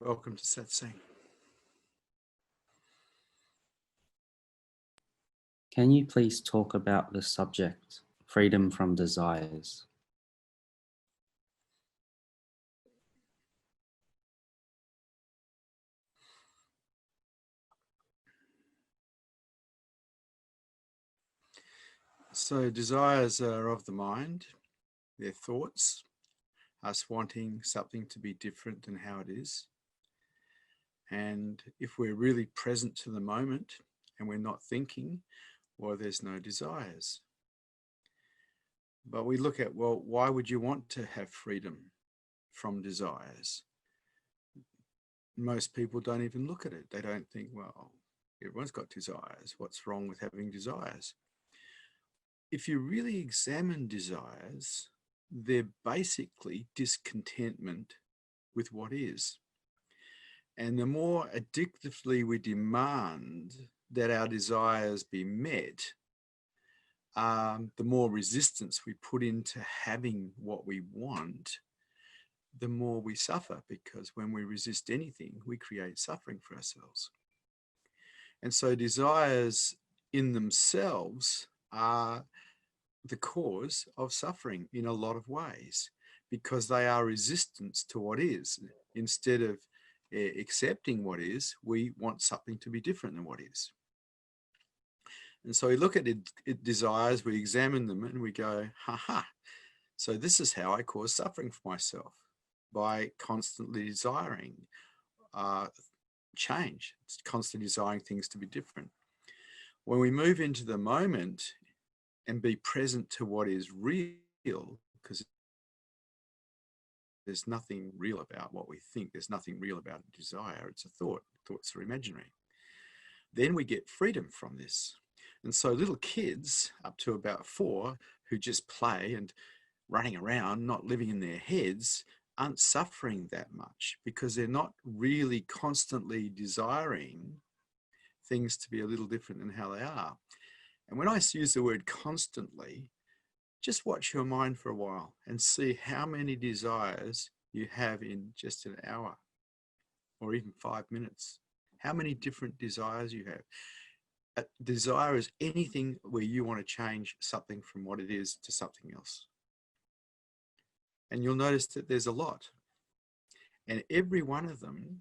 Welcome to Satsang. Can you please talk about the subject, freedom from desires? So desires are of the mind, they're thoughts, us wanting something to be different than how it is. And if we're really present to the moment and we're not thinking, well, there's no desires. But we look at, well, why would you want to have freedom from desires? Most people don't even look at it. They don't think, well, everyone's got desires. What's wrong with having desires? If you really examine desires, they're basically discontentment with what is. And the more addictively we demand that our desires be met, the more resistance we put into having what we want, the more we suffer, because when we resist anything, we create suffering for ourselves. And so desires in themselves are the cause of suffering in a lot of ways, because they are resistance to what is. Instead of accepting what is, we want something to be different than what is. And so we look at desires, we examine them, and we go, so this is how I cause suffering for myself, by constantly desiring change, constantly desiring things to be different. When we move into the moment and be present to what is real, because there's nothing real about what we think, there's nothing real about desire, it's a thought, thoughts are imaginary. Then we get freedom from this. And so little kids up to about 4 who just play and running around, not living in their heads, aren't suffering that much, because they're not really constantly desiring things to be a little different than how they are. And when I use the word constantly, just watch your mind for a while and see how many desires you have in just an hour or even 5 minutes. How many different desires you have. A desire is anything where you want to change something from what it is to something else. And you'll notice that there's a lot. And every one of them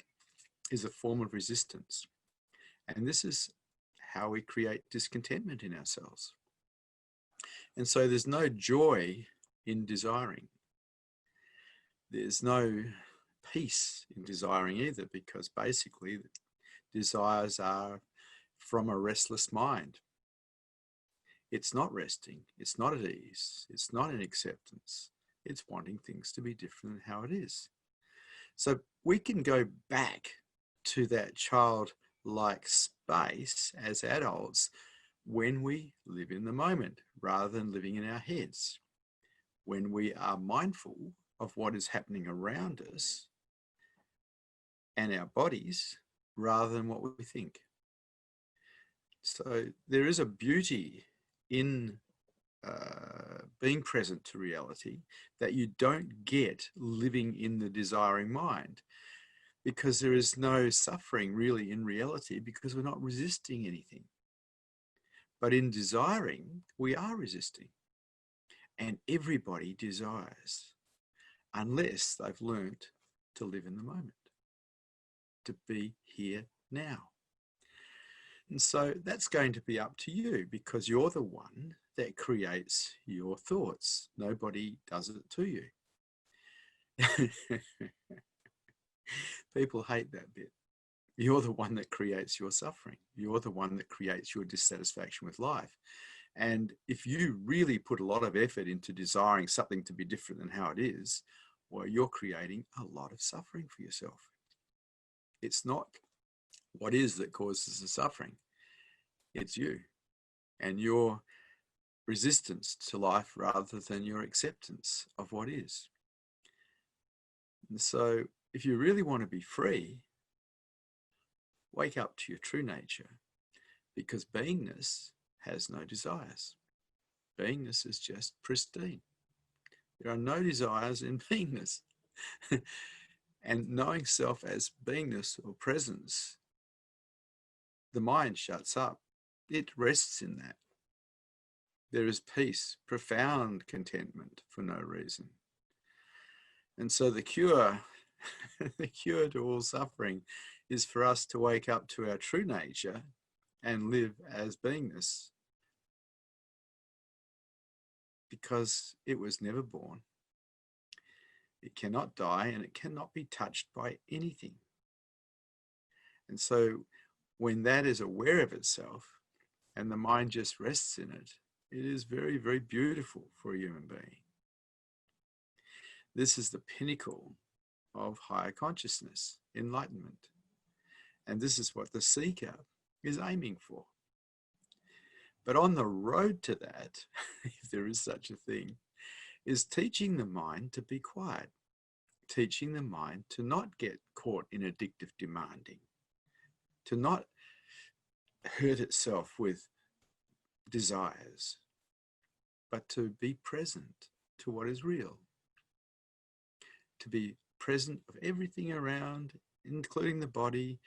is a form of resistance. And this is how we create discontentment in ourselves. And so there's no joy in desiring. There's no peace in desiring either, because basically desires are from a restless mind. It's not resting. It's not at ease. It's not in acceptance. It's wanting things to be different than how it is. So we can go back to that childlike space as adults when we live in the moment rather than living in our heads. When we are mindful of what is happening around us and our bodies rather than what we think. So there is a beauty in being present to reality that you don't get living in the desiring mind, because there is no suffering really in reality, because we're not resisting anything. But in desiring, we are resisting. And everybody desires, unless they've learned to live in the moment, to be here now. And so that's going to be up to you, because you're the one that creates your thoughts. Nobody does it to you. People hate that bit. You're the one that creates your suffering. You're the one that creates your dissatisfaction with life. And if you really put a lot of effort into desiring something to be different than how it is, well, you're creating a lot of suffering for yourself. It's not what is that causes the suffering. It's you and your resistance to life rather than your acceptance of what is. And so if you really want to be free, wake up to your true nature, because beingness has no desires. Beingness is just pristine. There are no desires in beingness. And knowing self as beingness or presence, the mind shuts up. It rests in that. There is peace, profound contentment for no reason. And so the cure, the cure to all suffering is for us to wake up to our true nature and live as beingness, because it was never born. It cannot die, and it cannot be touched by anything. And so when that is aware of itself and the mind just rests in it, it is very, very beautiful for a human being. This is the pinnacle of higher consciousness, enlightenment. And this is what the seeker is aiming for. But on the road to that, if there is such a thing, is teaching the mind to be quiet, teaching the mind to not get caught in addictive demanding, to not hurt itself with desires, but to be present to what is real, to be present of everything around, including the body,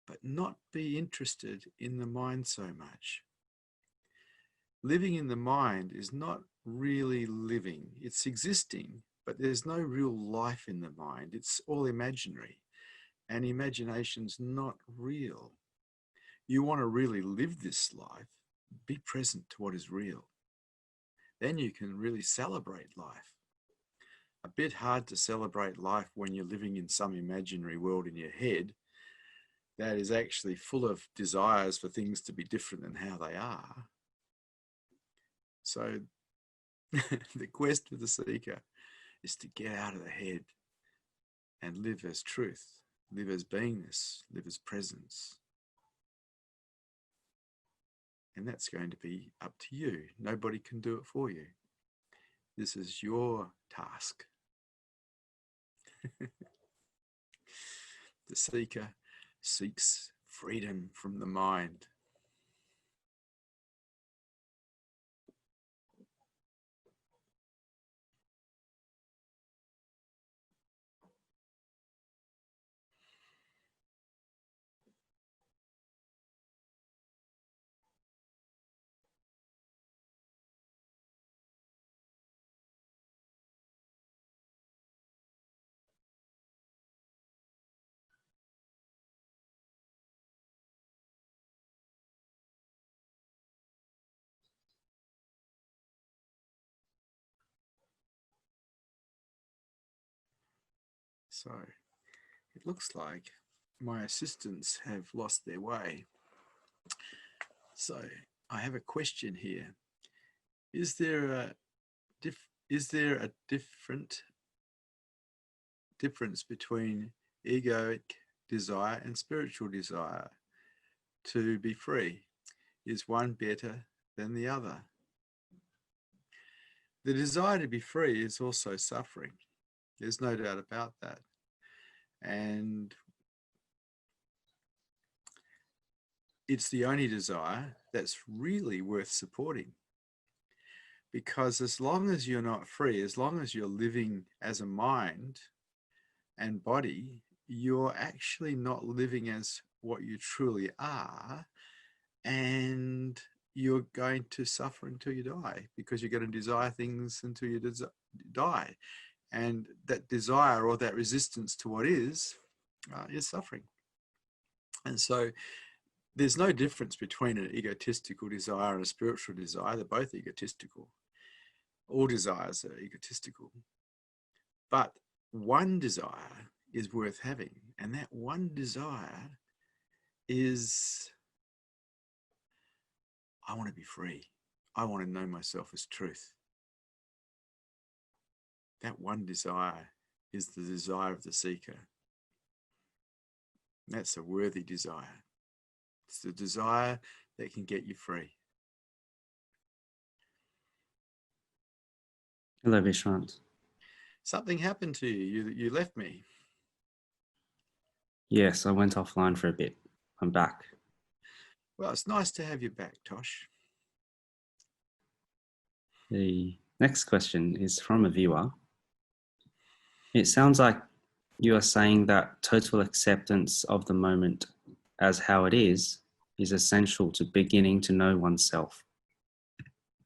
but not be interested in the mind so much. Living in the mind is not really living. It's existing, but there's no real life in the mind. It's all imaginary, and imagination's not real. You want to really live this life, be present to what is real. Then you can really celebrate life. A bit hard to celebrate life when you're living in some imaginary world in your head that is actually full of desires for things to be different than how they are. So the quest for the seeker is to get out of the head and live as truth, live as beingness, live as presence. And that's going to be up to you. Nobody can do it for you. This is your task. The seeker seeks freedom from the mind. So it looks like my assistants have lost their way. So I have a question here. Is there a difference between egoic desire and spiritual desire to be free? Is one better than the other? The desire to be free is also suffering. There's no doubt about that. And it's the only desire that's really worth supporting. Because as long as you're not free, as long as you're living as a mind and body, you're actually not living as what you truly are, and you're going to suffer until you die, because you're going to desire things until you die. And that desire, or that resistance to what is suffering. And so there's no difference between an egotistical desire and a spiritual desire. They're both egotistical. All desires are egotistical. But one desire is worth having. And that one desire is, I want to be free. I want to know myself as truth. That one desire is the desire of the seeker. That's a worthy desire. It's the desire that can get you free. Hello, Vishrant. Something happened to you. You left me. Yes, I went offline for a bit. I'm back. Well, it's nice to have you back, Tosh. The next question is from a viewer. It sounds like You are saying that total acceptance of the moment as how it is essential to beginning to know oneself.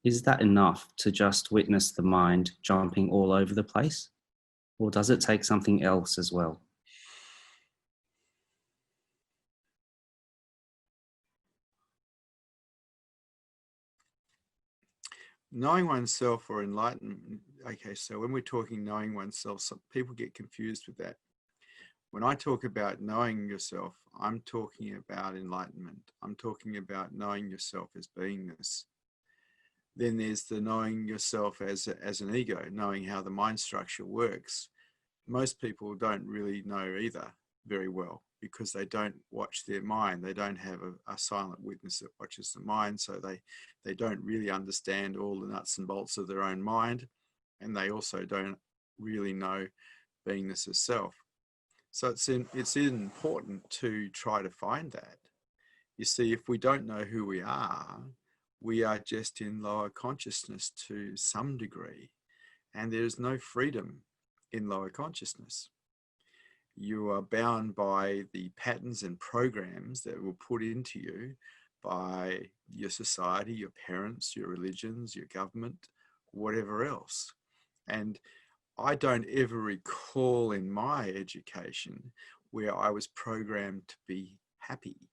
Is that enough to just witness the mind jumping all over the place? Or does it take something else as well? Knowing oneself or enlightenment. Okay, so when we're talking knowing oneself, some people get confused with that. When I talk about knowing yourself, I'm talking about enlightenment. I'm talking about knowing yourself as beingness. Then there's the knowing yourself as an ego, knowing how the mind structure works. Most people don't really know either very well because they don't watch their mind. They don't have a silent witness that watches the mind. So they don't really understand all the nuts and bolts of their own mind. And they also don't really know beingness itself. So it's important to try to find that. You see, if we don't know who we are just in lower consciousness to some degree. And there's no freedom in lower consciousness. You are bound by the patterns and programs that were put into you by your society, your parents, your religions, your government, whatever else. And I don't ever recall in my education where I was programmed to be happy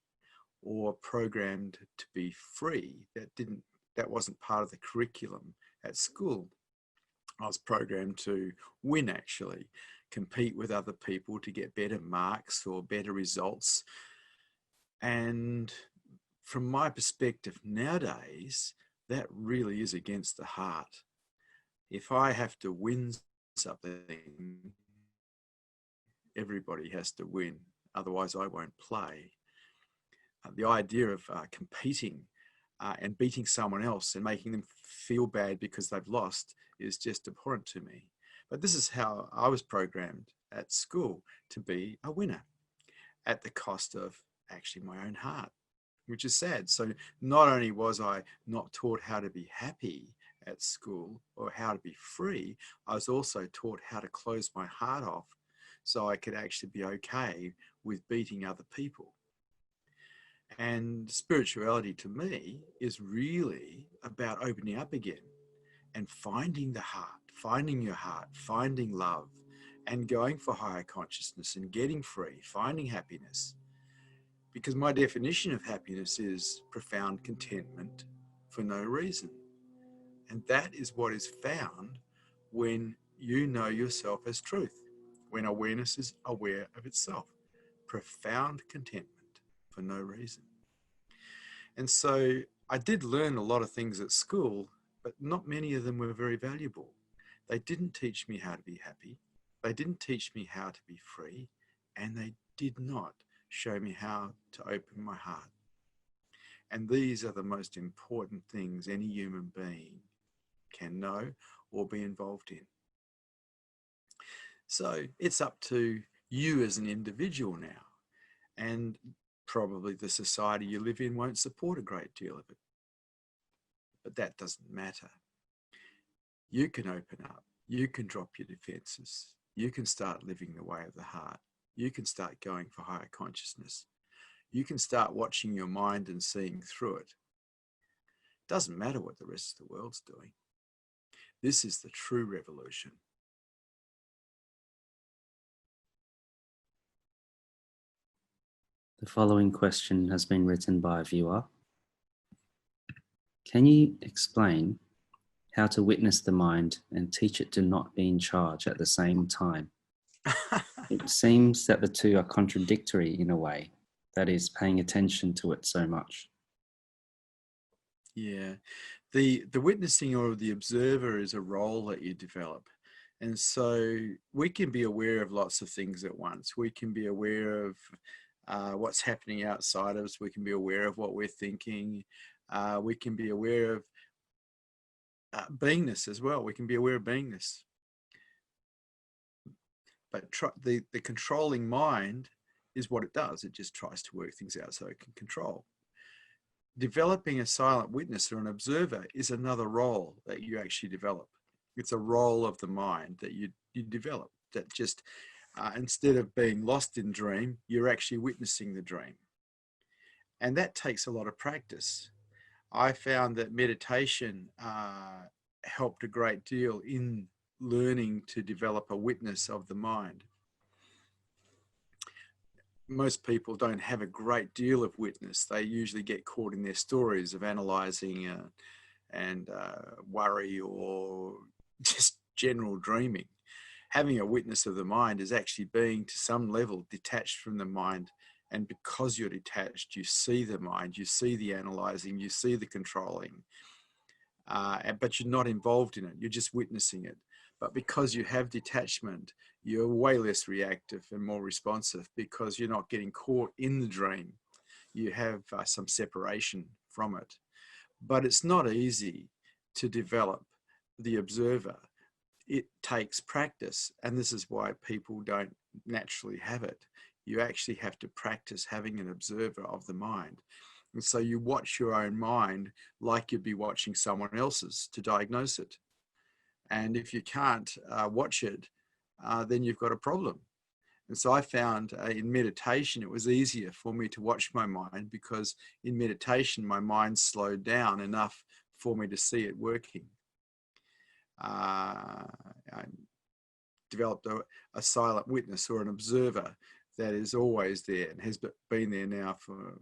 or programmed to be free. That wasn't part of the curriculum at school. I was programmed to win, actually, compete with other people to get better marks or better results. And from my perspective nowadays, that really is against the heart. If I have to win something, everybody has to win, otherwise I won't play. The idea of competing and beating someone else and making them feel bad because they've lost is just abhorrent to me. But this is how I was programmed at school, to be a winner at the cost of actually my own heart, which is sad. So not only was I not taught how to be happy at school or how to be free, I was also taught how to close my heart off so I could actually be okay with beating other people. And spirituality to me is really about opening up again and finding the heart, finding your heart, finding love, and going for higher consciousness and getting free, finding happiness. Because my definition of happiness is profound contentment for no reason. And that is what is found when you know yourself as truth, when awareness is aware of itself. Profound contentment for no reason. And so I did learn a lot of things at school, but not many of them were very valuable. They didn't teach me how to be happy. They didn't teach me how to be free. And they did not show me how to open my heart. And these are the most important things any human being can know or be involved in. So it's up to you as an individual now. And probably the society you live in won't support a great deal of it. But that doesn't matter. You can open up. You can drop your defenses. You can start living the way of the heart. You can start going for higher consciousness. You can start watching your mind and seeing through it. Doesn't matter what the rest of the world's doing. This is the true revolution. The following question has been written by a viewer. Can you explain how to witness the mind and teach it to not be in charge at the same time? It seems that the two are contradictory in a way, that is, paying attention to it so much. Yeah, the witnessing or the observer is a role that you develop. And so we can be aware of lots of things at once. We can be aware of what's happening outside of us. We can be aware of what we're thinking. We can be aware of beingness as well. We can be aware of beingness. But the controlling mind is what it does. It just tries to work things out so it can control. Developing a silent witness or an observer is another role that you actually develop. It's a role of the mind that you develop that just instead of being lost in dream, you're actually witnessing the dream. And that takes a lot of practice. I found that meditation helped a great deal in learning to develop a witness of the mind. Most people don't have a great deal of witness. They usually get caught in their stories of analysing and worry or just general dreaming. Having a witness of the mind is actually being, to some level, detached from the mind. And because you're detached, you see the mind, you see the analysing, you see the controlling, but you're not involved in it. You're just witnessing it. But because you have detachment, you're way less reactive and more responsive because you're not getting caught in the dream. You have some separation from it. But it's not easy to develop the observer. It takes practice, and this is why people don't naturally have it. You actually have to practice having an observer of the mind. And so you watch your own mind like you'd be watching someone else's to diagnose it. And if you can't watch it, then you've got a problem. And so I found in meditation, it was easier for me to watch my mind because in meditation, my mind slowed down enough for me to see it working. I developed a silent witness or an observer that is always there and has been there now for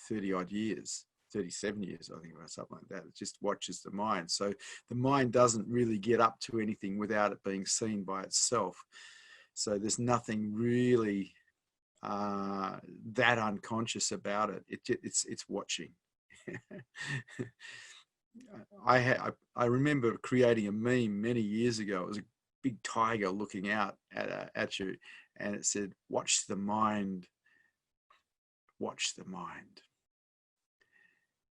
30 odd years. 37 years, I think, or something like that. It just watches the mind. So the mind doesn't really get up to anything without it being seen by itself. So there's nothing really that unconscious about it. It's watching. I remember creating a meme many years ago. It was a big tiger looking out at you, and it said, "Watch the mind. Watch the mind."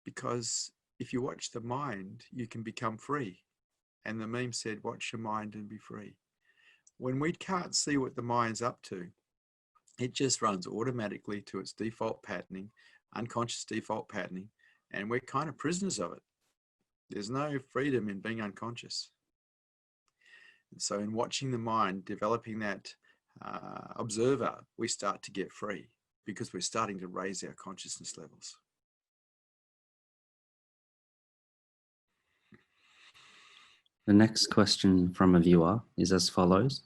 Because if you watch the mind, you can become free. And the meme said, watch your mind and be free. When we can't see what the mind's up to, it just runs automatically to its default patterning, unconscious default patterning, and we're kind of prisoners of it. There's no freedom in being unconscious. And so in watching the mind, developing that observer, we start to get free because we're starting to raise our consciousness levels. The next question from a viewer is as follows.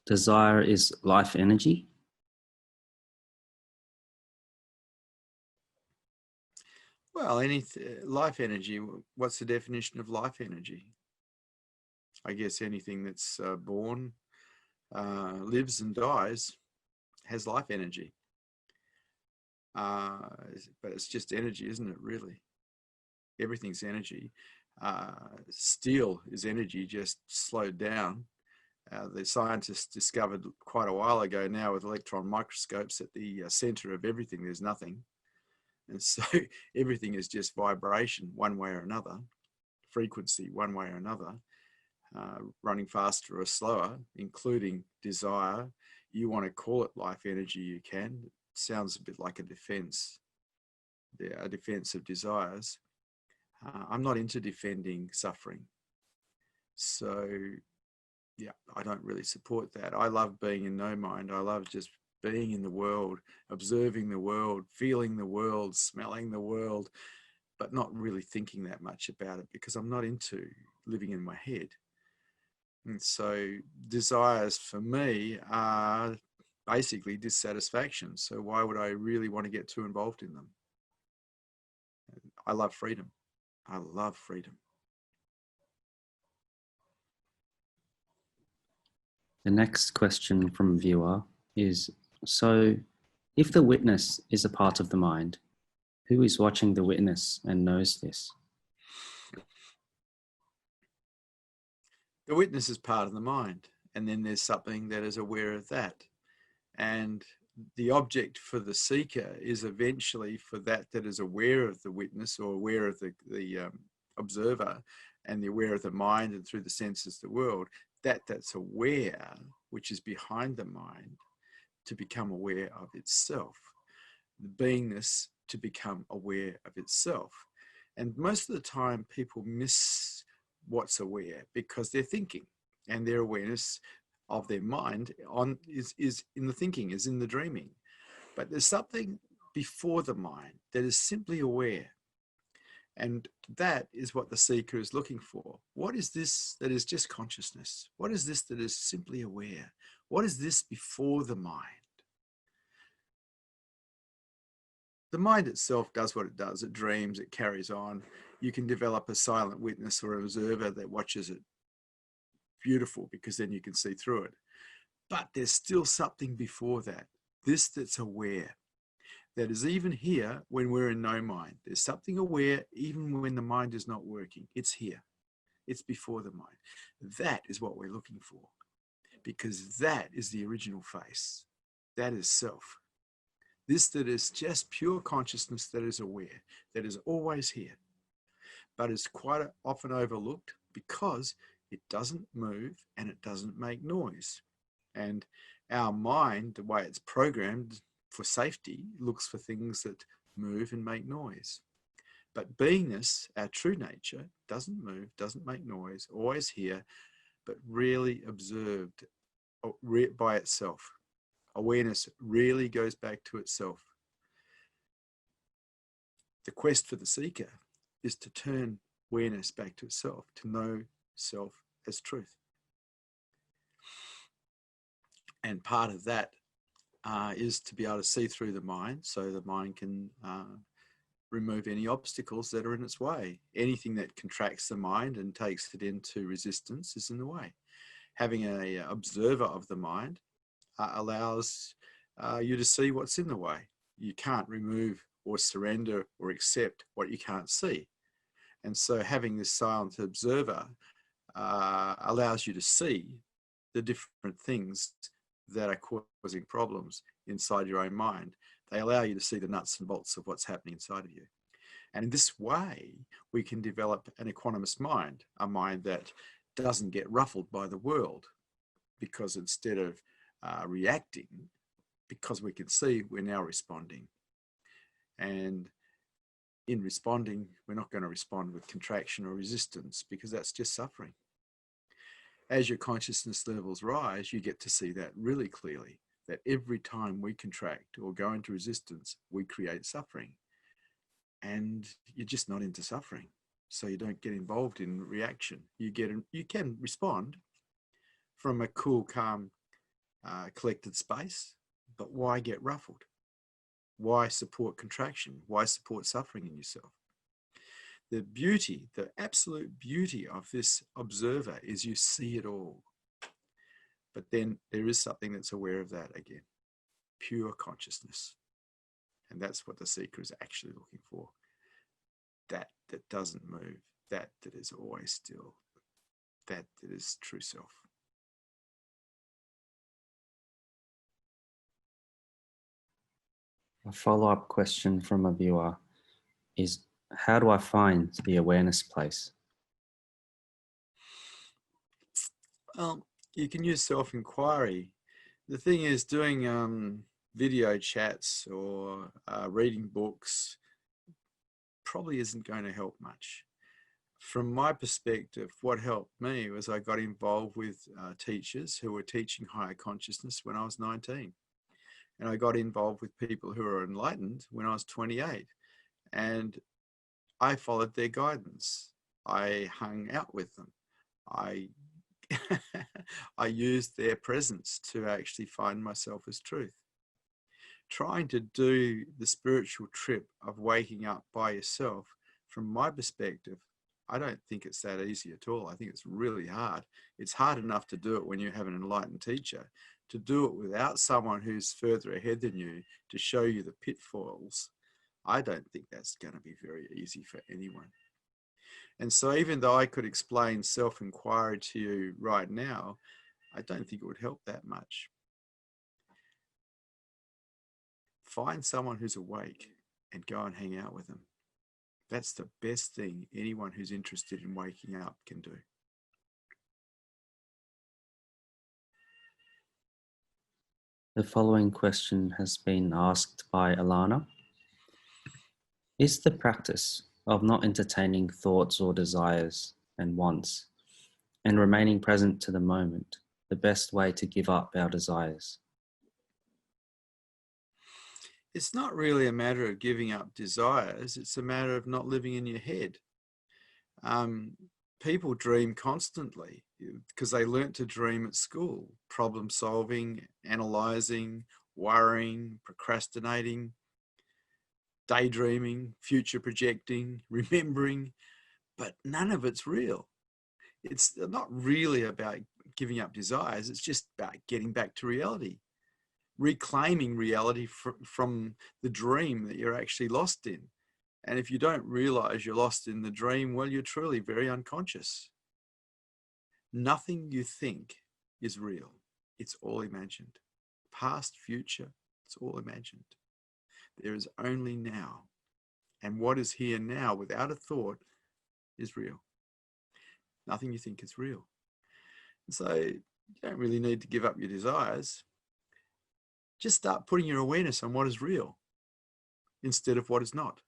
Desire is life energy? Well, life energy, what's the definition of life energy? I guess anything that's born, lives and dies has life energy. But it's just energy, isn't it, really? Everything's energy. Steel is energy, just slowed down. The scientists discovered quite a while ago now with electron microscopes at the center of everything, there's nothing. And so everything is just vibration one way or another, frequency one way or another, running faster or slower, including desire. You want to call it life energy, you can. It sounds a bit like a defense of desires. I'm not into defending suffering. So, yeah, I don't really support that. I love being in no mind. I love just being in the world, observing the world, feeling the world, smelling the world, but not really thinking that much about it because I'm not into living in my head. And so desires for me are basically dissatisfaction. So why would I really want to get too involved in them? I love freedom. I love freedom. The next question from a viewer is, so if the witness is a part of the mind, who is watching the witness and knows this? The witness is part of the mind, and then there's something that is aware of that. And the object for the seeker is eventually for that is aware of the witness or aware of the observer and the aware of the mind and through the senses the world, that's aware, which is behind the mind, to become aware of itself. The beingness to become aware of itself. And most of the time people miss what's aware because they're thinking, and their awareness of their mind is in the thinking, is in the dreaming. But there's something before the mind that is simply aware. And that is what the seeker is looking for. What is this that is just consciousness? What is this that is simply aware? What is this before the mind? The mind itself does what it does. It dreams, it carries on. You can develop a silent witness or an observer that watches it. Beautiful, because then you can see through it. But there's still something before that. This that's aware. That is even here when we're in no mind. There's something aware even when the mind is not working. It's here. It's before the mind. That is what we're looking for, because that is the original face. That is self. This that is just pure consciousness that is aware, that is always here, but is quite often overlooked because it doesn't move and it doesn't make noise. And our mind, the way it's programmed for safety, looks for things that move and make noise. But beingness, our true nature, doesn't move, doesn't make noise, always here, but really observed by itself. Awareness really goes back to itself. The quest for the seeker is to turn awareness back to itself, to know self as truth. And part of that is to be able to see through the mind, so the mind can remove any obstacles that are in its way. Anything that contracts the mind and takes it into resistance is in the way. Having an observer of the mind allows you to see what's in the way. You can't remove or surrender or accept what you can't see. And so having this silent observer allows you to see the different things that are causing problems inside your own mind. They allow you to see the nuts and bolts of what's happening inside of you. And in this way, we can develop an equanimous mind, a mind that doesn't get ruffled by the world, because instead of reacting, because we can see we're now responding. And in responding, we're not going to respond with contraction or resistance, because that's just suffering. As your consciousness levels rise, you get to see that really clearly, that every time we contract or go into resistance, we create suffering. And you're just not into suffering. So you don't get involved in reaction. You can respond from a cool, calm, collected space, but why get ruffled? Why support contraction? Why support suffering in yourself? The beauty, the absolute beauty of this observer is you see it all. But then there is something that's aware of that again, pure consciousness. And that's what the seeker is actually looking for. That doesn't move, that is always still, that is true self. A follow-up question from a viewer is, how do I find the awareness place? You can use self-inquiry. The thing is, doing video chats or reading books probably isn't going to help much. From my perspective, what helped me was I got involved with teachers who were teaching higher consciousness when I was 19. And I got involved with people who were enlightened when I was 28. And I followed their guidance. I hung out with them. I used their presence to actually find myself as truth. Trying to do the spiritual trip of waking up by yourself, from my perspective, I don't think it's that easy at all. I think it's really hard. It's hard enough to do it when you have an enlightened teacher. To do it without someone who's further ahead than you to show you the pitfalls, I don't think that's going to be very easy for anyone. And so even though I could explain self-inquiry to you right now, I don't think it would help that much. Find someone who's awake and go and hang out with them. That's the best thing anyone who's interested in waking up can do. The following question has been asked by Alana. Is the practice of not entertaining thoughts or desires and wants and remaining present to the moment the best way to give up our desires? It's not really a matter of giving up desires. It's a matter of not living in your head. Um, People dream constantly because they learnt to dream at school, problem solving, analyzing, worrying, procrastinating, daydreaming, future projecting, remembering, but none of it's real. It's not really about giving up desires. It's just about getting back to reality, reclaiming reality from the dream that you're actually lost in. And if you don't realize you're lost in the dream, well, you're truly very unconscious. Nothing you think is real. It's all imagined. Past, future, it's all imagined. There is only now. And what is here now without a thought is real. Nothing you think is real. So you don't really need to give up your desires. Just start putting your awareness on what is real instead of what is not.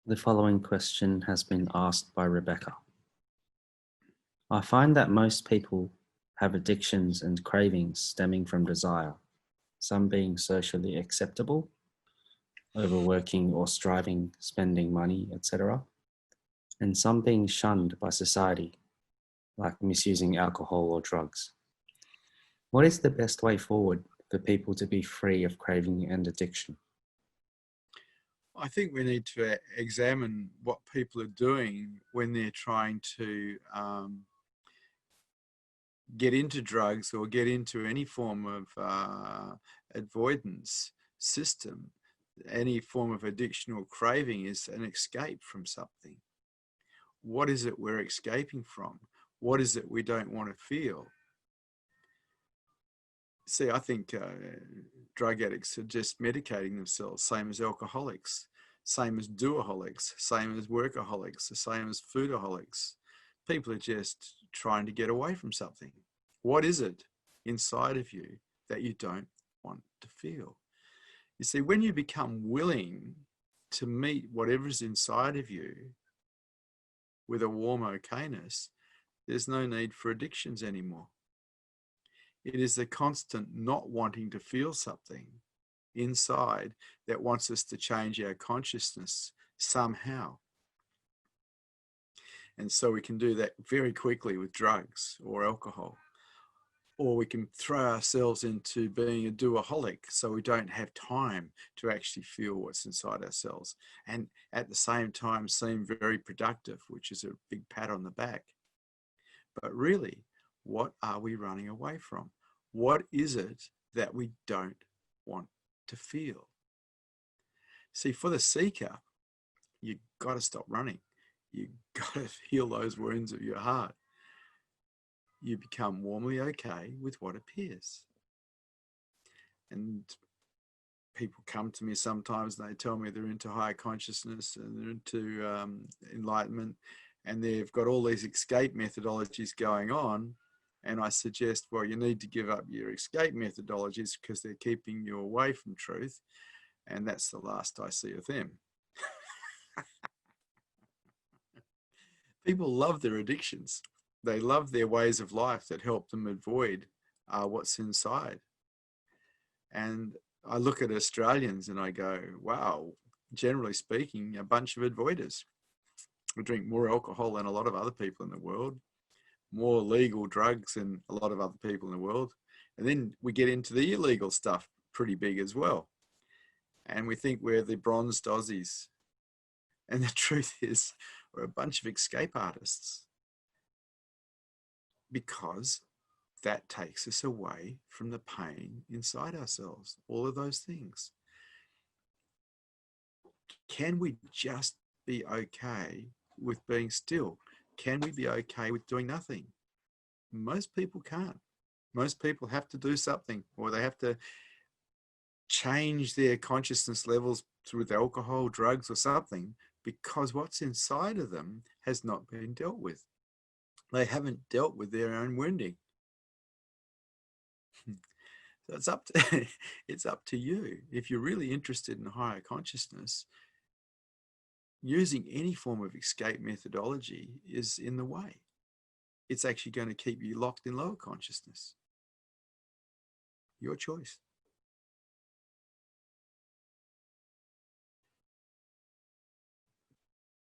The following question has been asked by Rebecca. I find that most people have addictions and cravings stemming from desire, some being socially acceptable, overworking or striving, spending money, etc., and some being shunned by society, like misusing alcohol or drugs. What is the best way forward for people to be free of craving and addiction? I think we need to examine what people are doing when they're trying to get into drugs or get into any form of avoidance system. Any form of addiction or craving is an escape from something. What is it we're escaping from? What is it we don't want to feel? See, I think drug addicts are just medicating themselves, same as alcoholics, same as doaholics, same as workaholics, the same as foodaholics. People are just trying to get away from something. What is it inside of you that you don't want to feel? You see, when you become willing to meet whatever's inside of you with a warm okayness, there's no need for addictions anymore. It is the constant not wanting to feel something inside that wants us to change our consciousness somehow. And so we can do that very quickly with drugs or alcohol. Or we can throw ourselves into being a doaholic so we don't have time to actually feel what's inside ourselves. And at the same time seem very productive, which is a big pat on the back. But really, what are we running away from? What is it that we don't want to feel? See, for the seeker, you've got to stop running. You've got to heal those wounds of your heart. You become warmly okay with what appears. And people come to me sometimes and they tell me they're into higher consciousness and they're into enlightenment, and they've got all these escape methodologies going on. And I suggest, well, you need to give up your escape methodologies because they're keeping you away from truth. And that's the last I see of them. People love their addictions. They love their ways of life that help them avoid what's inside. And I look at Australians and I go, wow, generally speaking, a bunch of avoiders. We drink more alcohol than a lot of other people in the world, more legal drugs than a lot of other people in the world. And then we get into the illegal stuff pretty big as well. And we think we're the bronzed Aussies. And the truth is, we're a bunch of escape artists, because that takes us away from the pain inside ourselves, all of those things. Can we just be okay with being still? Can we be okay with doing nothing? Most people can't. Most people have to do something, or they have to change their consciousness levels through alcohol, drugs, or something, because what's inside of them has not been dealt with. They haven't dealt with their own wounding. So it's up to you. If you're really interested in higher consciousness, using any form of escape methodology is in the way. It's actually going to keep you locked in lower consciousness. Your choice.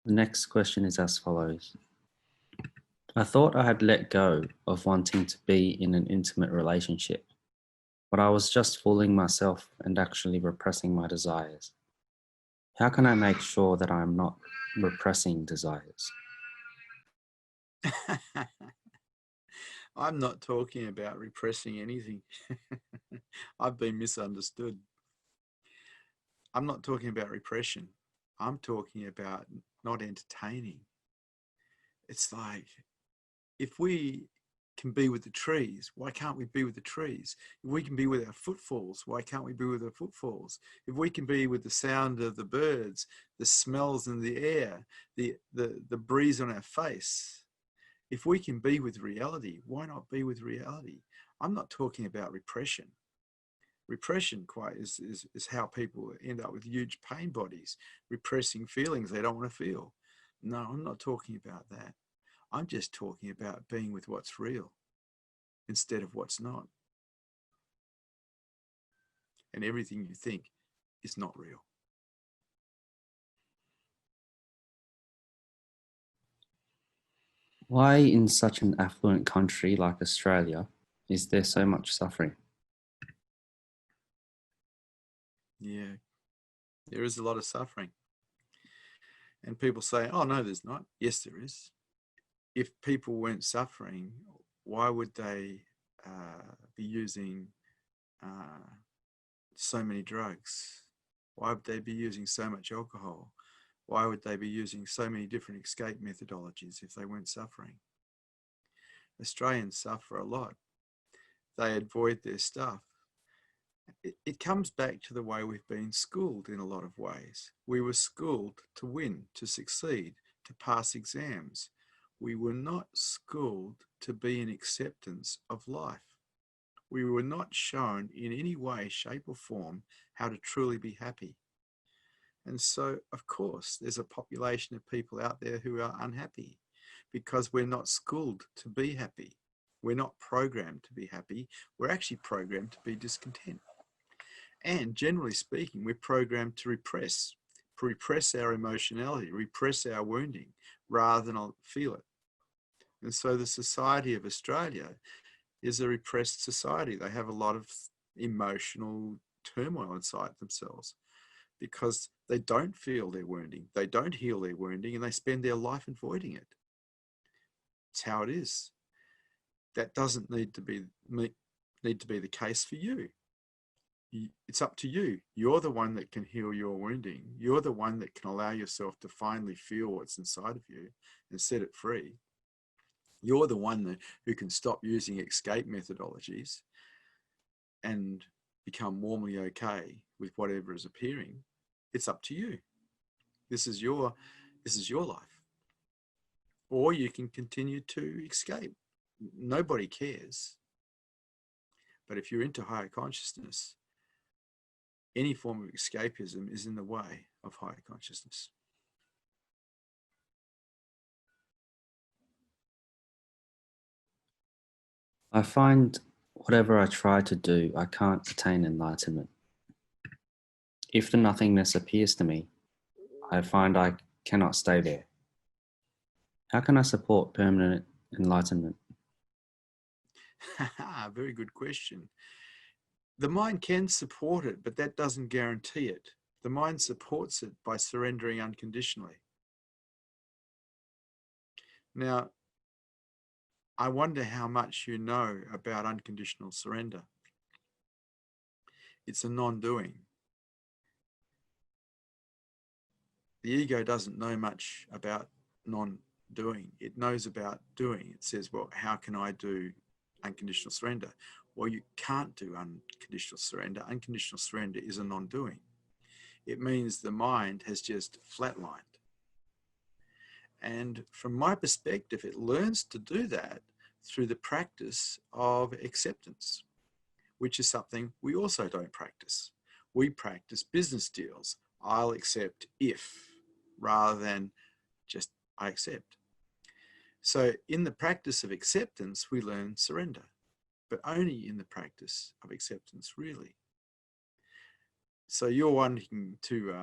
The next question is as follows. I thought I had let go of wanting to be in an intimate relationship, but I was just fooling myself and actually repressing my desires. How can I make sure that I'm not repressing desires? I'm not talking about repressing anything. I've been misunderstood. I'm not talking about repression. I'm talking about not entertaining. It's like, if we can be with the trees, why can't we be with the trees? If we can be with our footfalls, why can't we be with our footfalls? If we can be with the sound of the birds, the smells in the air, the breeze on our face, if we can be with reality, why not be with reality? I'm not talking about repression. Repression quite is how people end up with huge pain bodies, repressing feelings they don't want to feel. No, I'm not talking about that. I'm just talking about being with what's real instead of what's not. And everything you think is not real. Why, in such an affluent country like Australia, is there so much suffering? Yeah, there is a lot of suffering. And people say, oh, no, there's not. Yes, there is. If people weren't suffering, why would they be using so many drugs? Why would they be using so much alcohol? Why would they be using so many different escape methodologies if they weren't suffering? Australians suffer a lot. They avoid their stuff. It comes back to the way we've been schooled in a lot of ways. We were schooled to win, to succeed, to pass exams. We were not schooled to be in acceptance of life. We were not shown in any way, shape, or form how to truly be happy. And so, of course, there's a population of people out there who are unhappy because we're not schooled to be happy. We're not programmed to be happy. We're actually programmed to be discontent. And generally speaking, we're programmed to repress our emotionality, repress our wounding rather than feel it. And so the society of Australia is a repressed society. They have a lot of emotional turmoil inside themselves because they don't feel their wounding, they don't heal their wounding, and they spend their life avoiding it. It's how it is. That doesn't need to be the case for you. It's up to you. You're the one that can heal your wounding. You're the one that can allow yourself to finally feel what's inside of you and set it free. You're the one who can stop using escape methodologies and become warmly okay with whatever is appearing. It's up to you. This is your life. Or you can continue to escape. Nobody cares. But if you're into higher consciousness, any form of escapism is in the way of higher consciousness. I find whatever I try to do, I can't attain enlightenment. If the nothingness appears to me, I find I cannot stay there. How can I support permanent enlightenment? Very good question. The mind can support it, but that doesn't guarantee it. The mind supports it by surrendering unconditionally. Now, I wonder how much you know about unconditional surrender. It's a non-doing. The ego doesn't know much about non-doing. It knows about doing. It says, well, how can I do unconditional surrender? Well, you can't do unconditional surrender. Unconditional surrender is a non-doing. It means the mind has just flatlined. And from my perspective, it learns to do that through the practice of acceptance, which is something we also don't practice. We practice business deals. I'll accept if rather than just I accept. So in the practice of acceptance, we learn surrender, but only in the practice of acceptance, really. So you're wanting to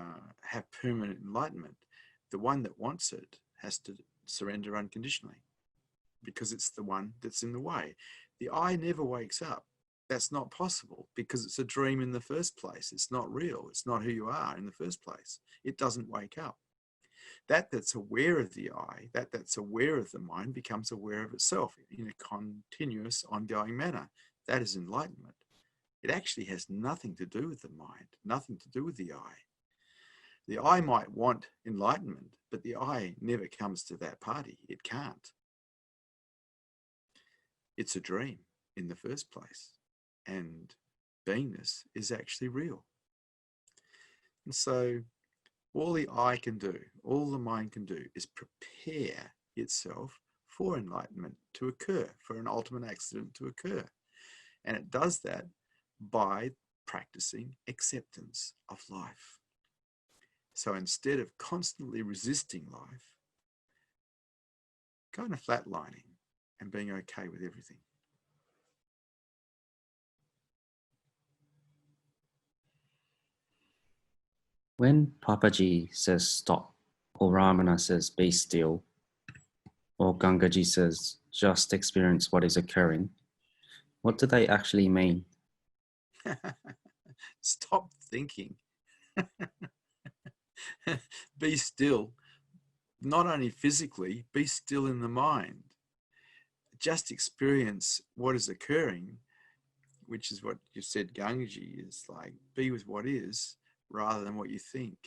have permanent enlightenment. The one that wants it has to surrender unconditionally because it's the one that's in the way. The I never wakes up. That's not possible because it's a dream in the first place. It's not real. It's not who you are in the first place. It doesn't wake up. That's aware of the I, that's aware of the mind, becomes aware of itself in a continuous, ongoing manner. That is enlightenment. It actually has nothing to do with the mind, nothing to do with the I. The I might want enlightenment, but the I never comes to that party. It can't. It's a dream in the first place. And beingness is actually real. And so all the I can do, all the mind can do is prepare itself for enlightenment to occur, for an ultimate accident to occur. And it does that by practicing acceptance of life. So instead of constantly resisting life, kind of flatlining and being okay with everything. When Papaji says stop, or Ramana says be still, or Gangaji says just experience what is occurring, what do they actually mean? Stop thinking. Be still. Not only physically, be still in the mind. Just experience what is occurring, which is what you said, Gangaji, is like be with what is rather than what you think.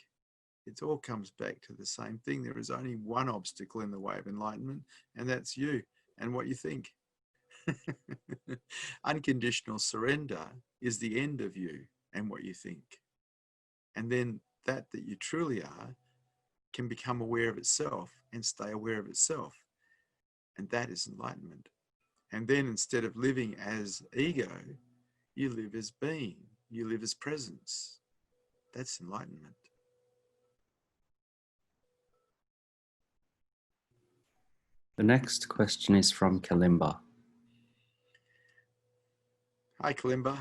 It all comes back to the same thing. There is only one obstacle in the way of enlightenment, and that's you and what you think. Unconditional surrender is the end of you and what you think. And then that you truly are can become aware of itself and stay aware of itself. And that is enlightenment. And then instead of living as ego, you live as being, you live as presence. That's enlightenment. The next question is from Kalimba. Hi, Kalimba.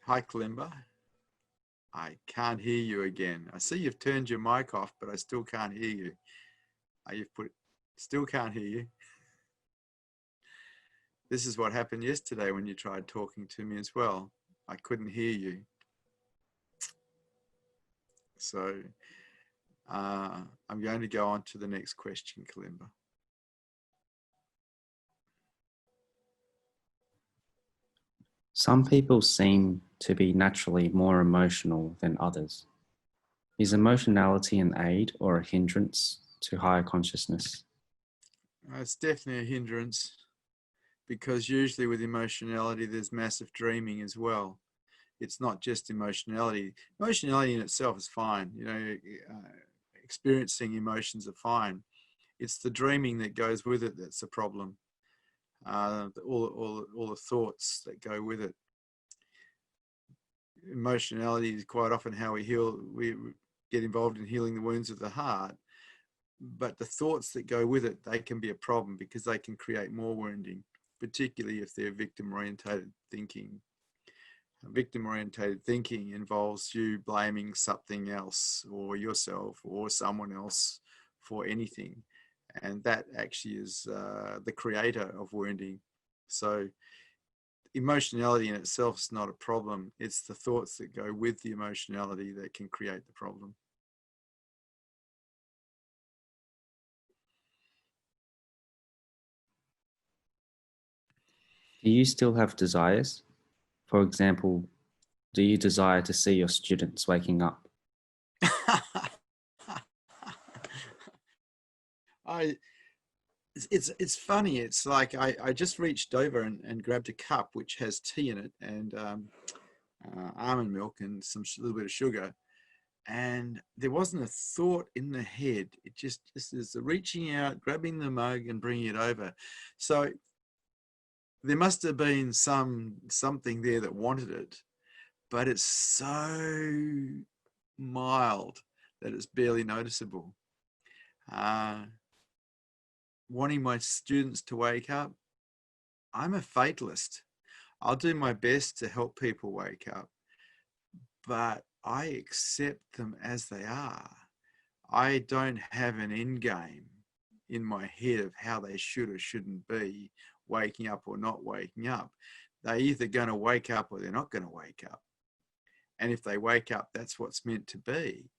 Hi, Kalimba. I can't hear you again. I see you've turned your mic off, but I still can't hear you. Still can't hear you. This is what happened yesterday when you tried talking to me as well. I couldn't hear you. So I'm going to go on to the next question, Kalimba. Some people seem to be naturally more emotional than others. Is emotionality an aid or a hindrance to higher consciousness? It's definitely a hindrance because usually with emotionality, there's massive dreaming as well. It's not just emotionality. Emotionality in itself is fine. You know, experiencing emotions are fine. It's the dreaming that goes with it that's the problem. All the thoughts that go with it. Emotionality is quite often how we heal. We get involved in healing the wounds of the heart. But the thoughts that go with it, they can be a problem because they can create more wounding, particularly if they're victim-orientated thinking. Victim-orientated thinking involves you blaming something else or yourself or someone else for anything. And that actually is the creator of wounding. So emotionality in itself is not a problem. It's the thoughts that go with the emotionality that can create the problem. Do you still have desires? For example, do you desire to see your students waking up? It's funny. It's like I just reached over and grabbed a cup which has tea in it and almond milk and little bit of sugar, and there wasn't a thought in the head. It just is reaching out, grabbing the mug and bringing it over. So there must have been something there that wanted it, but it's so mild that it's barely noticeable. Wanting my students to wake up, I'm a fatalist. I'll do my best to help people wake up, but I accept them as they are. I don't have an end game in my head of how they should or shouldn't be waking up or not waking up. They're either going to wake up or they're not going to wake up. And if they wake up, that's what's meant to be.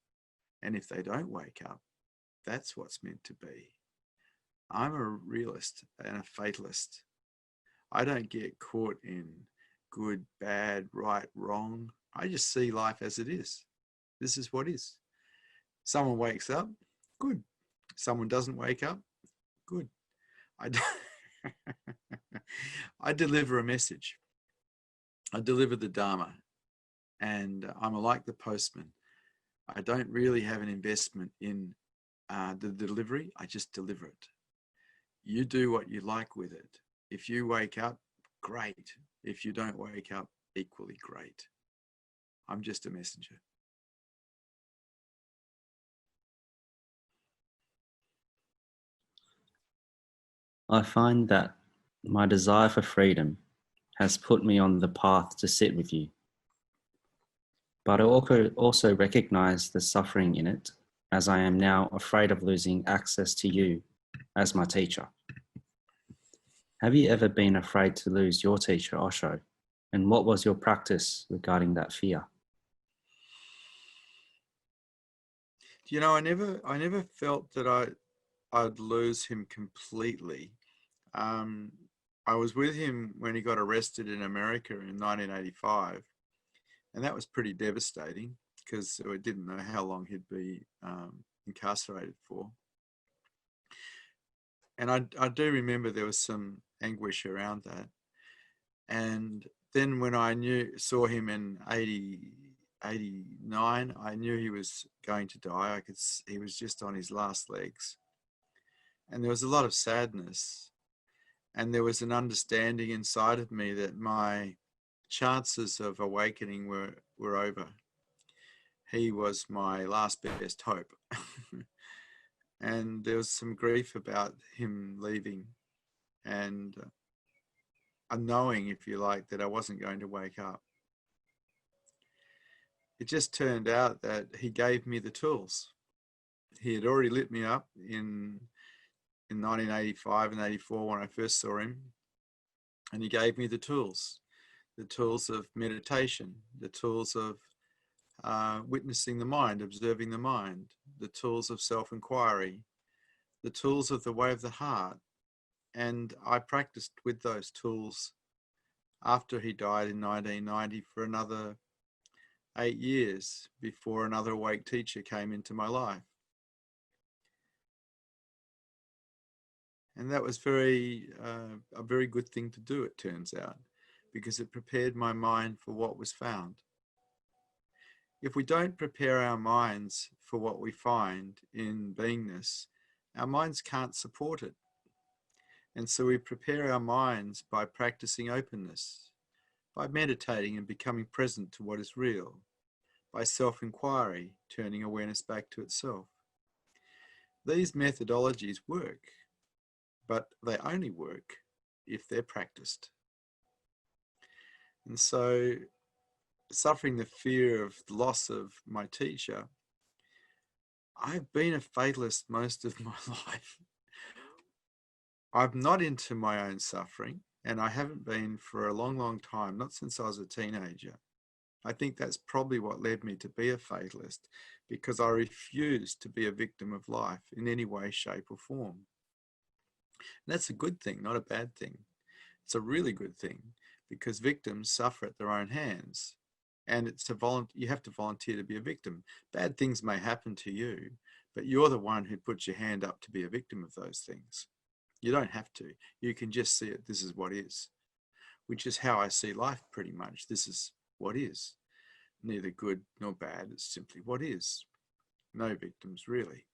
And if they don't wake up, that's what's meant to be. I'm a realist and a fatalist. I don't get caught in good, bad, right, wrong. I just see life as it is. This is what is. Someone wakes up, good. Someone doesn't wake up, good. I deliver a message. I deliver the Dharma, and I'm like the postman. I don't really have an investment in the delivery. I just deliver it. You do what you like with it. If you wake up, great. If you don't wake up, equally great. I'm just a messenger. I find that my desire for freedom has put me on the path to sit with you. But I also recognize the suffering in it, as I am now afraid of losing access to you as my teacher. Have you ever been afraid to lose your teacher, Osho? And what was your practice regarding that fear? You know, I never felt that I'd lose him completely. I was with him when he got arrested in America in 1985, and that was pretty devastating because I didn't know how long he'd be incarcerated for. And I do remember there was some anguish around that. And then when I saw him in 89, I knew he was going to die. He was just on his last legs. And there was a lot of sadness. And there was an understanding inside of me that my chances of awakening were over. He was my last best hope. And there was some grief about him leaving, and a knowing, if you like, that I wasn't going to wake up. It just turned out that he gave me the tools. He had already lit me up in 1985 and 84 when I first saw him, and he gave me the tools of meditation, the tools of witnessing the mind, observing the mind, the tools of self-inquiry, the tools of the way of the heart. And I practiced with those tools after he died in 1990 for another 8 years before another awake teacher came into my life. And that was a very good thing to do, it turns out, because it prepared my mind for what was found. If we don't prepare our minds for what we find in beingness, our minds can't support it. And so we prepare our minds by practicing openness, by meditating and becoming present to what is real, by self-inquiry, turning awareness back to itself. These methodologies work, but they only work if they're practiced. And so, suffering the fear of the loss of my teacher, I've been a fatalist most of my life. I'm not into my own suffering, and I haven't been for a long, long time, not since I was a teenager. I think that's probably what led me to be a fatalist, because I refused to be a victim of life in any way, shape, or form. And that's a good thing, not a bad thing. It's a really good thing, because victims suffer at their own hands. And you have to volunteer to be a victim. Bad things may happen to you, but you're the one who puts your hand up to be a victim of those things. You don't have to. You can just see it. This is what is, which is how I see life pretty much. This is what is. Neither good nor bad. It's simply what is. No victims, really.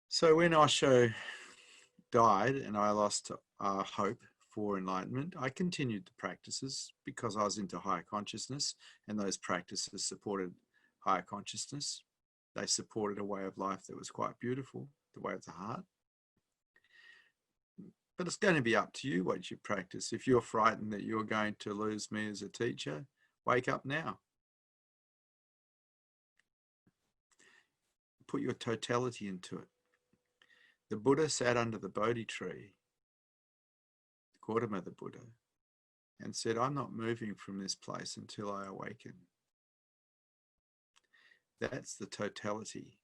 So when Osho died and I lost hope before enlightenment, I continued the practices because I was into higher consciousness, and those practices supported higher consciousness. They supported a way of life that was quite beautiful, the way of the heart. But it's going to be up to you what you practice. If you're frightened that you're going to lose me as a teacher, wake up now. Put your totality into it. The Buddha sat under the Bodhi tree, Gautama the Buddha, and said, I'm not moving from this place until I awaken. That's the totality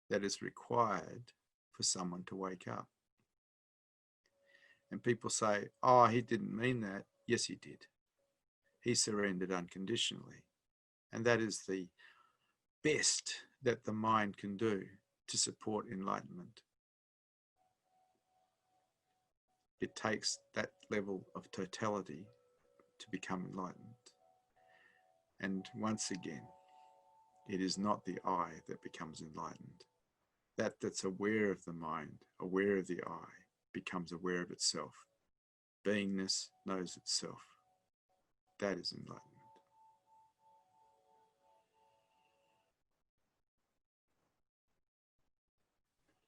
that is required for someone to wake up. And people say, oh, he didn't mean that. Yes, he did. He surrendered unconditionally. And that is the best that the mind can do to support enlightenment. It takes that level of totality to become enlightened. And once again, it is not the I that becomes enlightened. That's aware of the mind, aware of the I, becomes aware of itself. Beingness knows itself. That is enlightenment.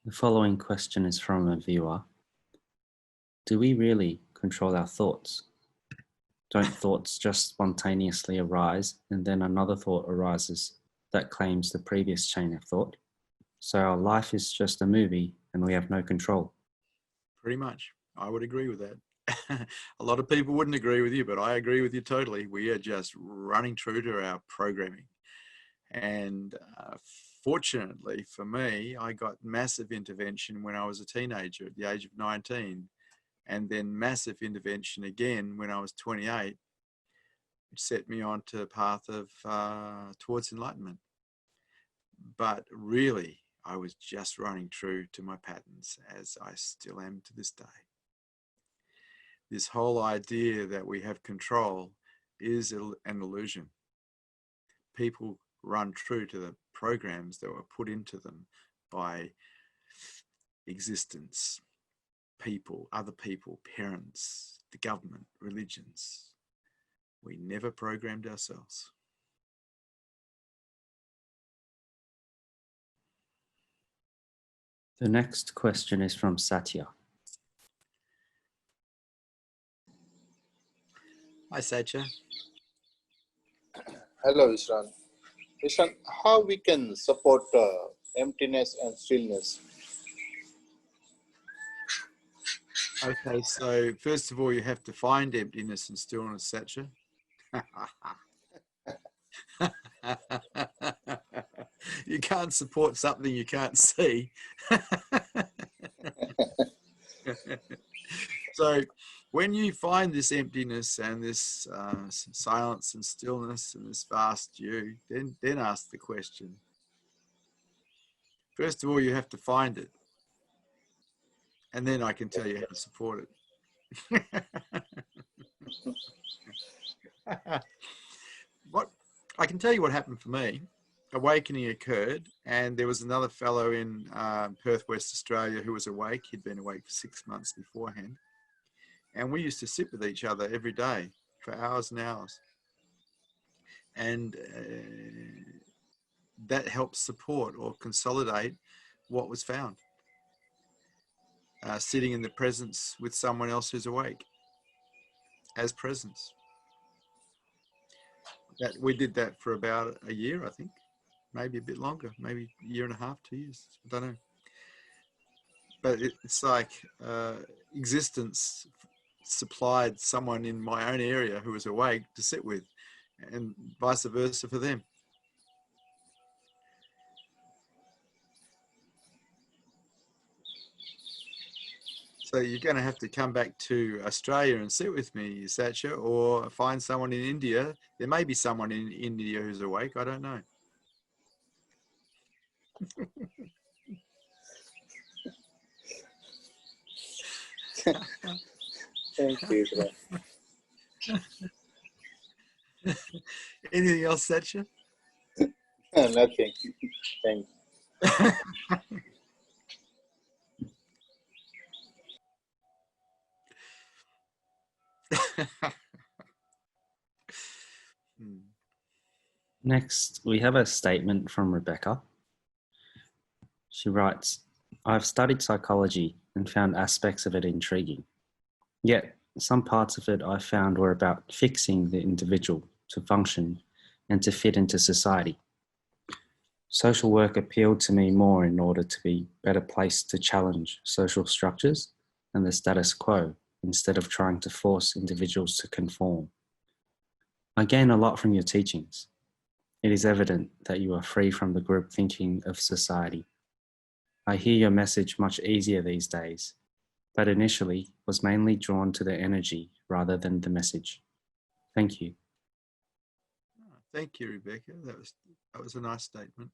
The following question is from a viewer. Do we really control our thoughts? Don't thoughts just spontaneously arise and then another thought arises that claims the previous chain of thought? So our life is just a movie and we have no control. Pretty much. I would agree with that. A lot of people wouldn't agree with you, but I agree with you totally. We are just running true to our programming. And fortunately for me, I got massive intervention when I was a teenager at the age of 19, and then massive intervention again when I was 28, which set me onto a path of towards enlightenment. But really, I was just running true to my patterns, as I still am to this day. This whole idea that we have control is an illusion. People run true to the programs that were put into them by existence, people, other people, parents, the government, religions. We never programmed ourselves. The next question is from Satya. Hi, Satya. Hello, Vishrant. Vishrant, how we can support emptiness and stillness? Okay, so first of all, you have to find emptiness and stillness, Satya. You can't support something you can't see. So when you find this emptiness and this silence and stillness and this vast you, then ask the question. First of all, you have to find it. And then I can tell you how to support it. What I can tell you what happened for me. Awakening occurred, and there was another fellow in Perth, West Australia, who was awake. He'd been awake for 6 months beforehand. And we used to sit with each other every day for hours and hours. And that helps support or consolidate what was found. Sitting in the presence with someone else who's awake as presence. We did that for about a year, I think, maybe a bit longer, maybe a year and a half, 2 years, I don't know. But it's like existence supplied someone in my own area who was awake to sit with, and vice versa for them. So you're going to have to come back to Australia and sit with me, Satya, or find someone in India. There may be someone in India who's awake. I don't know. Thank you. Anything else, Satya? Nothing. Thank you. Hmm. Next, we have a statement from Rebecca. She writes, I've studied psychology and found aspects of it intriguing. Yet, some parts of it I found were about fixing the individual to function and to fit into society. Social work appealed to me more in order to be better placed to challenge social structures and the status quo instead of trying to force individuals to conform. I gain a lot from your teachings. It is evident that you are free from the group thinking of society. I hear your message much easier these days, but initially was mainly drawn to the energy rather than the message. Thank you. Thank you, Rebecca. That was a nice statement.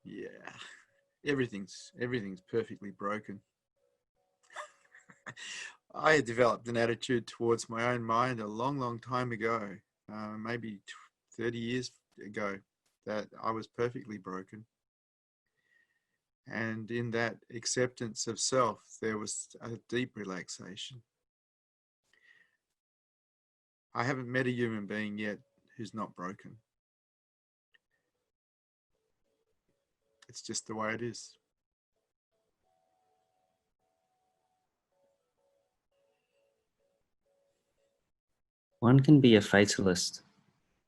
Yeah, everything's perfectly broken. I had developed an attitude towards my own mind a long time ago, maybe 30 years ago, that I was perfectly broken. And in that acceptance of self, there was a deep relaxation. I haven't met a human being yet who's not broken. It's just the way it is. One can be a fatalist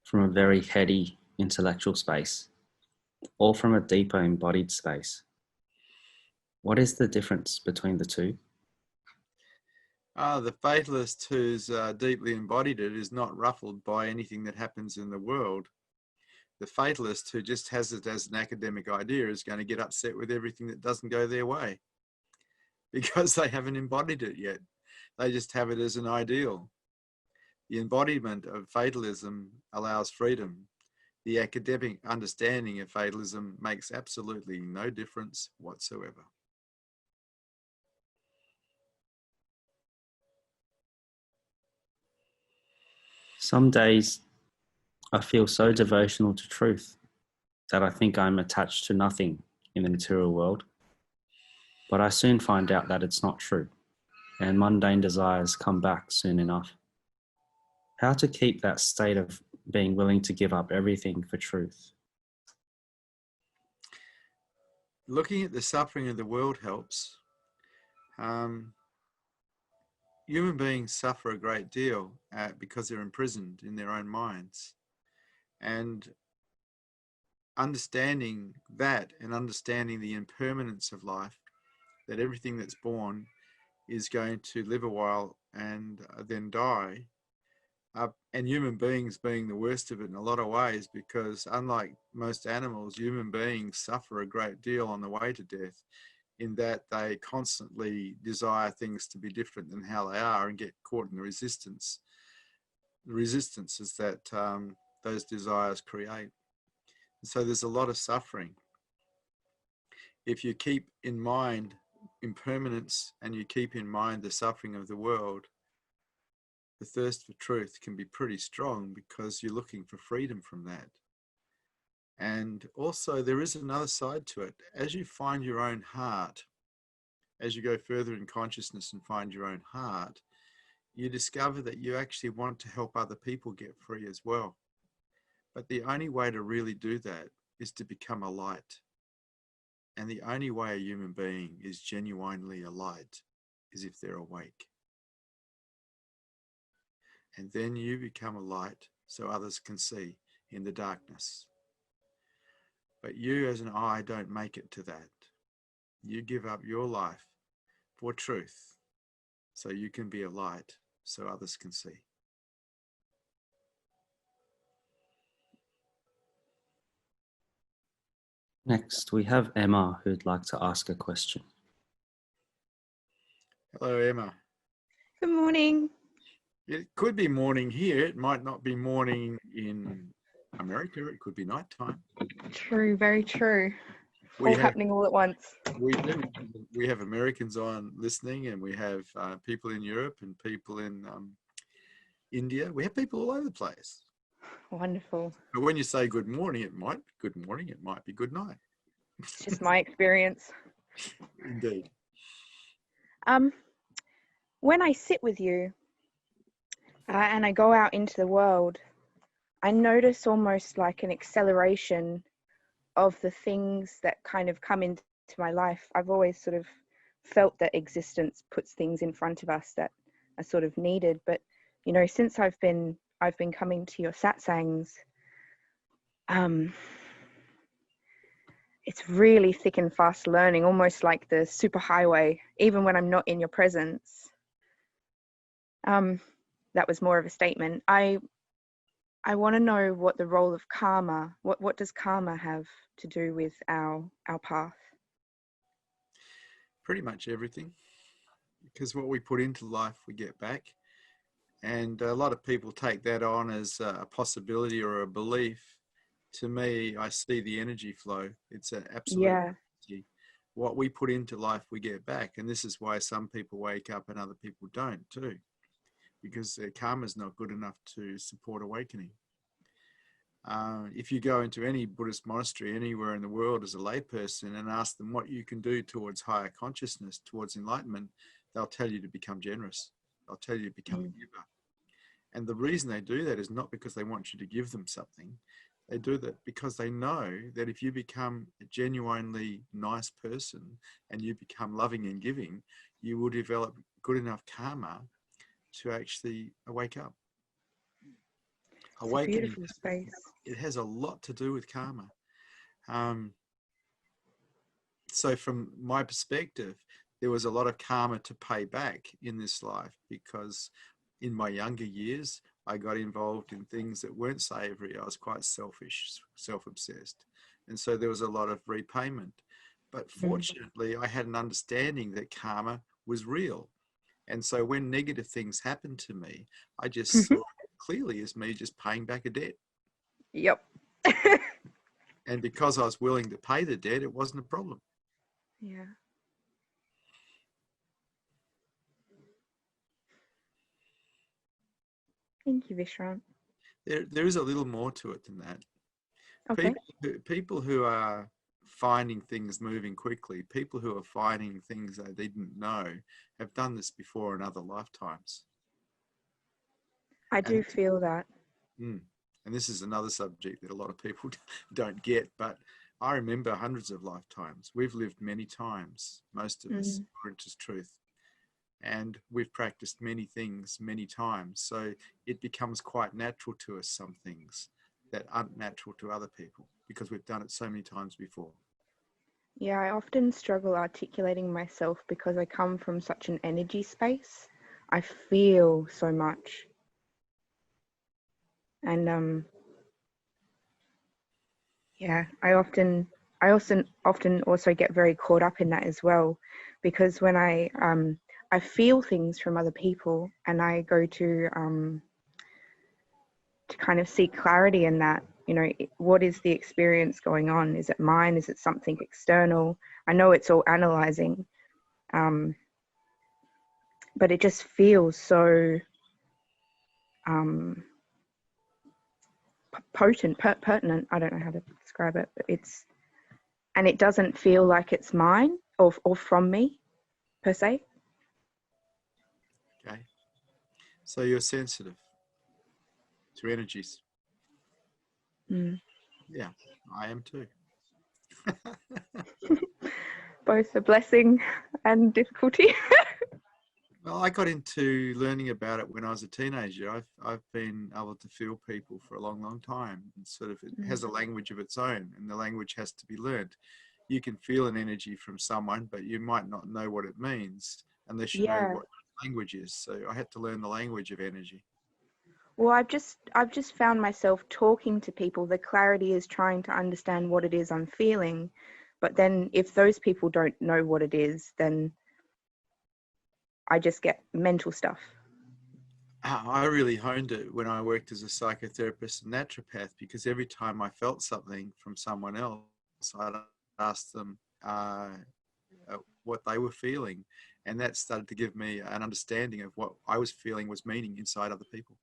from a very heady intellectual space or from a deeper embodied space. What is the difference between the two? The fatalist who's deeply embodied it is not ruffled by anything that happens in the world. The fatalist who just has it as an academic idea is going to get upset with everything that doesn't go their way because they haven't embodied it yet. They just have it as an ideal. The embodiment of fatalism allows freedom. The academic understanding of fatalism makes absolutely no difference whatsoever. Some days I feel so devotional to truth that I think I'm attached to nothing in the material world, but I soon find out that it's not true, and mundane desires come back soon enough. How to keep that state of being willing to give up everything for truth? Looking at the suffering of the world helps. Human beings suffer a great deal because they're imprisoned in their own minds. And understanding that and understanding the impermanence of life, that everything that's born is going to live a while and then die, and human beings being the worst of it in a lot of ways, because unlike most animals, human beings suffer a great deal on the way to death, in that they constantly desire things to be different than how they are and get caught in the resistance. The resistances that those desires create. And so there's a lot of suffering. If you keep in mind impermanence and you keep in mind the suffering of the world, the thirst for truth can be pretty strong because you're looking for freedom from that. And also there is another side to it. As you find your own heart, as you go further in consciousness and find your own heart, you discover that you actually want to help other people get free as well. But the only way to really do that is to become a light. And the only way a human being is genuinely a light is if they're awake. And then you become a light so others can see in the darkness. But you as an I don't make it to that. You give up your life for truth so you can be a light so others can see. Next, we have Emma who'd like to ask a question. Hello, Emma. Good morning. It could be morning here. It might not be morning in America. It could be nighttime. True, very true. We All have, happening all at once. we do. We have Americans on listening, and we have people in Europe and people in India. We have people all over the place. Wonderful. But when you say good morning, it might be good night. It's just my experience. Indeed. when I sit with you and I go out into the world, I notice almost like an acceleration of the things that kind of come into my life. I've always sort of felt that existence puts things in front of us that are sort of needed. But, you know, since I've been coming to your satsangs, it's really thick and fast learning, almost like the superhighway, even when I'm not in your presence. That was more of a statement. I want to know what the role of karma, what does karma have to do with our path? Pretty much everything, because what we put into life, we get back. And a lot of people take that on as a possibility or a belief. To me, I see the energy flow. It's an absolute energy. What we put into life, we get back. And this is why some people wake up and other people don't too, because their karma is not good enough to support awakening. If you go into any Buddhist monastery anywhere in the world as a layperson and ask them what you can do towards higher consciousness, towards enlightenment, they'll tell you to become generous. They'll tell you to become a giver. And the reason they do that is not because they want you to give them something. They do that because they know that if you become a genuinely nice person and you become loving and giving, you will develop good enough karma to actually wake up. It's a beautiful space. It has a lot to do with karma. So from my perspective, there was a lot of karma to pay back in this life, because in my younger years, I got involved in things that weren't savory. I was quite selfish, self-obsessed. And so there was a lot of repayment. But fortunately, I had an understanding that karma was real. And so when negative things happened to me, I just saw it clearly as me just paying back a debt. Yep. And because I was willing to pay the debt, it wasn't a problem. Yeah. Thank you, Vishrant. There is a little more to it than that. Okay. People who are finding things moving quickly, people who are finding things they didn't know, have done this before in other lifetimes. I do feel that. And this is another subject that a lot of people don't get, but I remember hundreds of lifetimes. We've lived many times, most of us, according to truth. And we've practiced many things many times. So it becomes quite natural to us, some things that aren't natural to other people, because we've done it so many times before. Yeah, I often struggle articulating myself because I come from such an energy space. I feel so much. And yeah, I often also get very caught up in that as well, because when I feel things from other people and I go to kind of seek clarity in that, you know, what is the experience going on? Is it mine? Is it something external? I know it's all analyzing, but it just feels so pertinent. I don't know how to describe it, but it doesn't feel like it's mine or from me per se. Okay. So you're sensitive to energies. Yeah, I am too. Both a blessing and difficulty. Well, I got into learning about it when I was a teenager. I've been able to feel people for a long, long time. And sort of, it has a language of its own, and the language has to be learned. You can feel an energy from someone, but you might not know what it means unless you know what language is. So I had to learn the language of energy. Well, I've just found myself talking to people. The clarity is trying to understand what it is I'm feeling. But then if those people don't know what it is, then I just get mental stuff. I really honed it when I worked as a psychotherapist and naturopath, because every time I felt something from someone else, I'd ask them what they were feeling. And that started to give me an understanding of what I was feeling was meaning inside other people.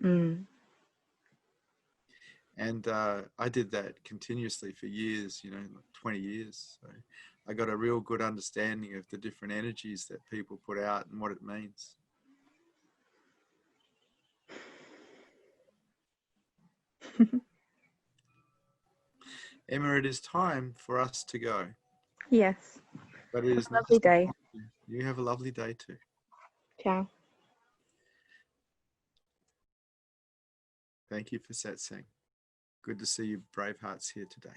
And I did that continuously for years, 20 years. So I got a real good understanding of the different energies that people put out and what it means. Emma, it is time for us to go. Yes. But it is nice Lovely to day. talk to you. You have a lovely day too. Ciao. Thank you for satsang. Good to see you brave hearts here today.